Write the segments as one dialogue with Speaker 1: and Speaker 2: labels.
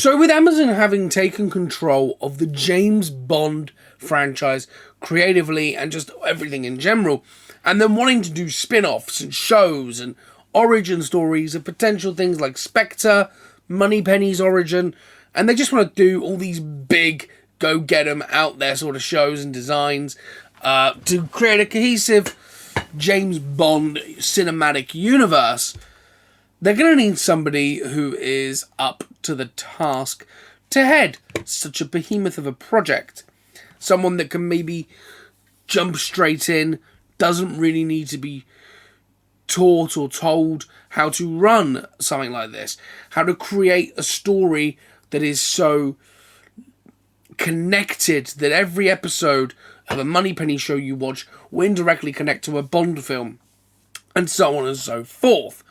Speaker 1: So with Amazon having taken control of the James Bond franchise creatively and just everything in general, and then wanting to do spin-offs and shows and origin stories of potential things like Spectre, Moneypenny's origin, and they just want to do all these big go-get-em out there sort of shows and designs to create a cohesive James Bond cinematic universe. They're going to need somebody who is up to the task to head such a behemoth of a project. Someone that can maybe jump straight in, doesn't really need to be taught or told how to run something like this, how to create a story that is so connected that every episode of a Moneypenny show you watch will indirectly connect to a Bond film, and so on and so forth.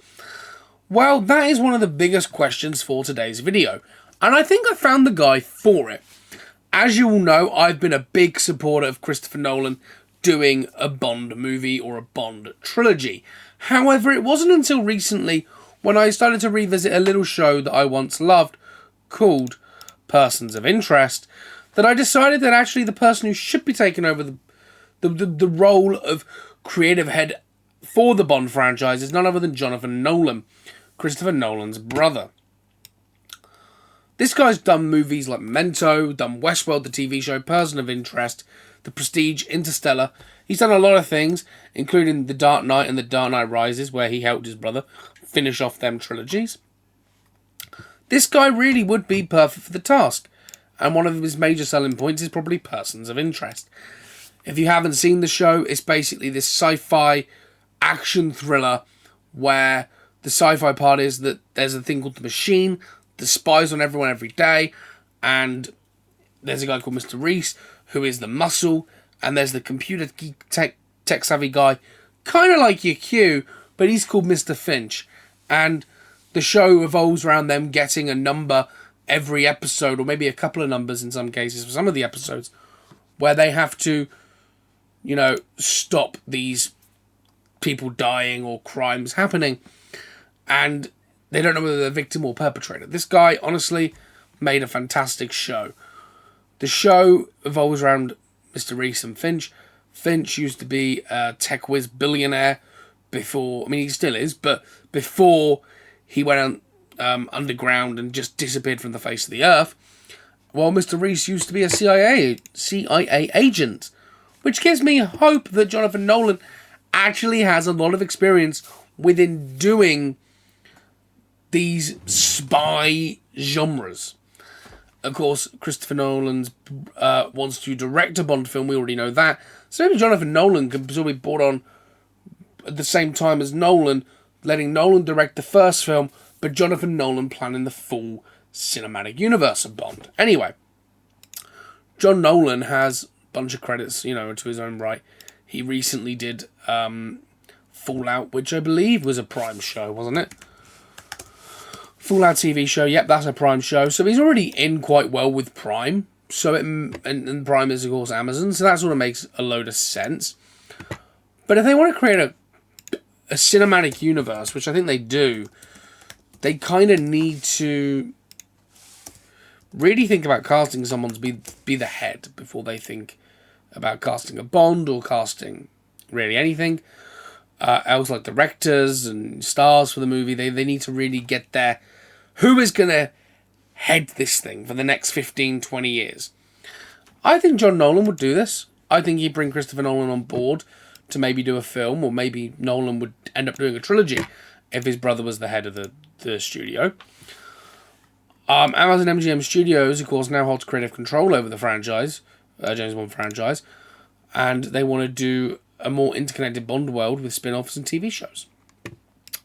Speaker 1: Well, that is one of the biggest questions for today's video, and I think I found the guy for it. As you all know, I've been a big supporter of Christopher Nolan doing a Bond movie or a Bond trilogy. However, it wasn't until recently when I started to revisit a little show that I once loved called Persons of Interest that I decided that actually the person who should be taking over the role of creative head for the Bond franchise is none other than Jonathan Nolan, Christopher Nolan's brother. This guy's done movies like Memento, done Westworld, the TV show, Person of Interest, The Prestige, Interstellar. He's done a lot of things, including The Dark Knight and The Dark Knight Rises, where he helped his brother finish off them trilogies. This guy really would be perfect for the task, and one of his major selling points is probably Persons of Interest. If you haven't seen the show, it's basically this sci-fi action thriller where the sci-fi part is that there's a thing called the Machine that spies on everyone every day, and there's a guy called Mr. Reese who is the muscle, and there's the computer geek tech savvy guy, kind of like your Q, but he's called Mr. Finch, and the show revolves around them getting a number every episode, or maybe a couple of numbers in some cases for some of the episodes, where they have to, stop these people dying or crimes happening, and they don't know whether they're victim or perpetrator. This guy, honestly, made a fantastic show. The show revolves around Mr. Reese and Finch. Finch used to be a tech whiz billionaire before, he still is, but before he went underground and just disappeared from the face of the earth, while Mr. Reese used to be a CIA agent, which gives me hope that Jonathan Nolan actually has a lot of experience within doing these spy genres. Of course, Christopher Nolan wants to direct a Bond film. We already know that. So maybe Jonathan Nolan can be brought on at the same time as Nolan, letting Nolan direct the first film, but Jonathan Nolan planning the full cinematic universe of Bond. Anyway, John Nolan has a bunch of credits, to his own right. He recently did Fallout, which I believe was a Prime show, wasn't it? Fallout TV show, yep, that's a Prime show. So he's already in quite well with Prime. So and Prime is, of course, Amazon. So that sort of makes a load of sense. But if they want to create a cinematic universe, which I think they do, they kind of need to really think about casting someone to be the head before they think about casting a Bond or casting really anything. Else, like directors and stars for the movie, they need to really get there. Who is going to head this thing for the next 15, 20 years? I think John Nolan would do this. I think he'd bring Christopher Nolan on board to maybe do a film, or maybe Nolan would end up doing a trilogy if his brother was the head of the studio. Amazon MGM Studios, of course, now holds creative control over the franchise, James Bond franchise, and they want to do a more interconnected Bond world with spin-offs and TV shows,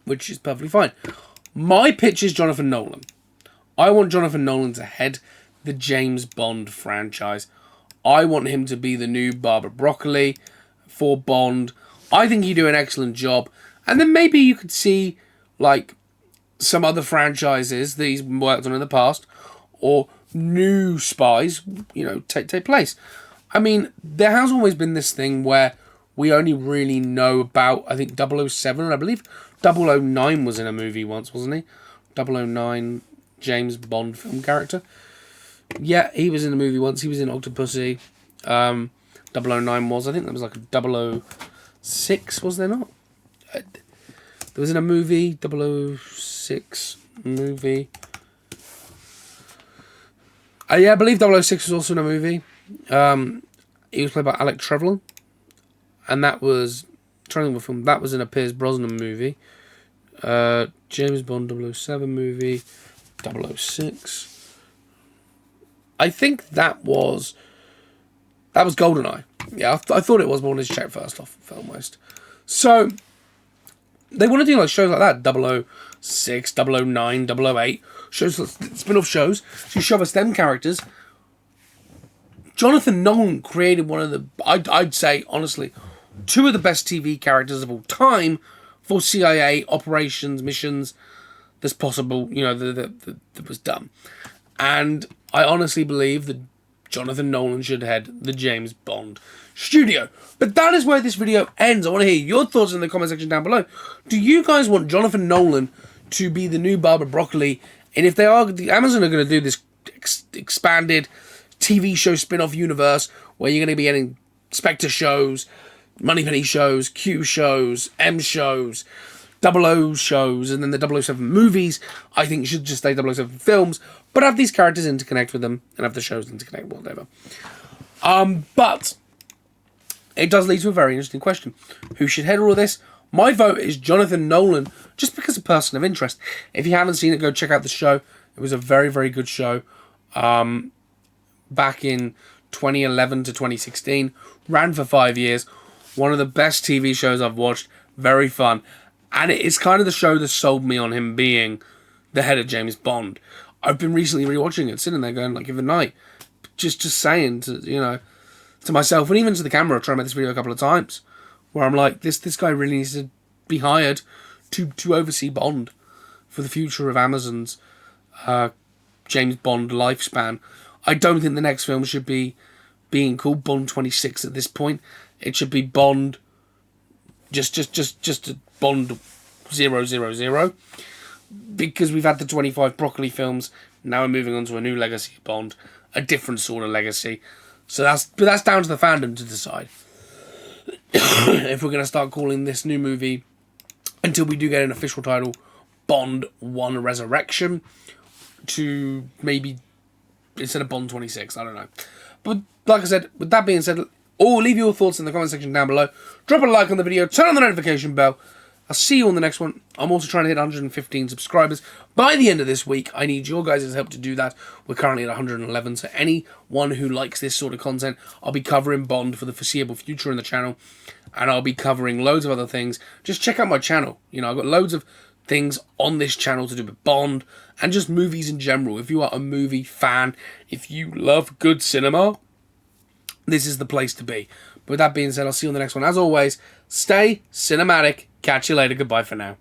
Speaker 1: which is perfectly fine. My pitch is Jonathan Nolan. I want Jonathan Nolan to head the James Bond franchise. I want him to be the new Barbara Broccoli for Bond. I think he'd do an excellent job. And then maybe you could see, like, some other franchises that he's worked on in the past, or new spies, take place. There has always been this thing where we only really know about, I think, 007, and I believe 009 was in a movie once, wasn't he? 009, James Bond film character. Yeah, he was in the movie once. He was in Octopussy. 009 was. I think there was like a 006, was there not? There was in a movie, 006 movie. Yeah, I believe 006 was also in a movie. He was played by Alec Trevelyan. And that was... I'm trying to think of a film. That was in a Pierce Brosnan movie. James Bond 007 movie. 006. I think that was GoldenEye. Yeah, I thought it was, but I wanted to check first off almost. So, they want to do like shows like that, 006, 009, 008, shows, spin-off shows, to show us them characters. Jonathan Nolan created one of the, I'd say, honestly, two of the best TV characters of all time for CIA operations, missions, that's possible, that was done. And I honestly believe that Jonathan Nolan should head the James Bond studio. But that is where this video ends. I want to hear your thoughts in the comment section down below. Do you guys want Jonathan Nolan to be the new Barbara Broccoli? And if they are, Amazon are going to do this expanded TV show spin-off universe where you're going to be getting Spectre shows, Moneypenny shows, Q shows, M shows, 00 shows, and then the 007 movies. I think you should just stay 007 films, but have these characters interconnect with them, and have the shows interconnect, whatever. But it does lead to a very interesting question. Who should head all of this? My vote is Jonathan Nolan, just because of person of interest. If you haven't seen it, go check out the show. It was a very, very good show. Back in 2011 to 2016. Ran for 5 years. One of the best TV shows I've watched. Very fun. And it's kind of the show that sold me on him being the head of James Bond. I've been recently rewatching it, sitting there going, like, every night, just saying to myself, and even to the camera, I tried to make this video a couple of times, where I'm like, this guy really needs to be hired to oversee Bond for the future of Amazon's James Bond lifespan. I don't think the next film should be being called Bond 26 at this point. It should be Bond, just a Bond 000, because we've had the 25 Broccoli films. Now we're moving on to a new legacy of Bond, a different sort of legacy. So that's down to the fandom to decide if we're going to start calling this new movie, until we do get an official title, Bond 1 Resurrection, to maybe instead of Bond 26. I don't know. But like I said, with that being said, leave your thoughts in the comment section down below. Drop a like on the video. Turn on the notification bell. I'll see you on the next one. I'm also trying to hit 115 subscribers by the end of this week. I need your guys' help to do that. We're currently at 111, so anyone who likes this sort of content, I'll be covering Bond for the foreseeable future on the channel, and I'll be covering loads of other things. Just check out my channel. I've got loads of things on this channel to do with Bond, and just movies in general. If you are a movie fan, if you love good cinema, this is the place to be. But with that being said, I'll see you on the next one. As always, stay cinematic. Catch you later. Goodbye for now.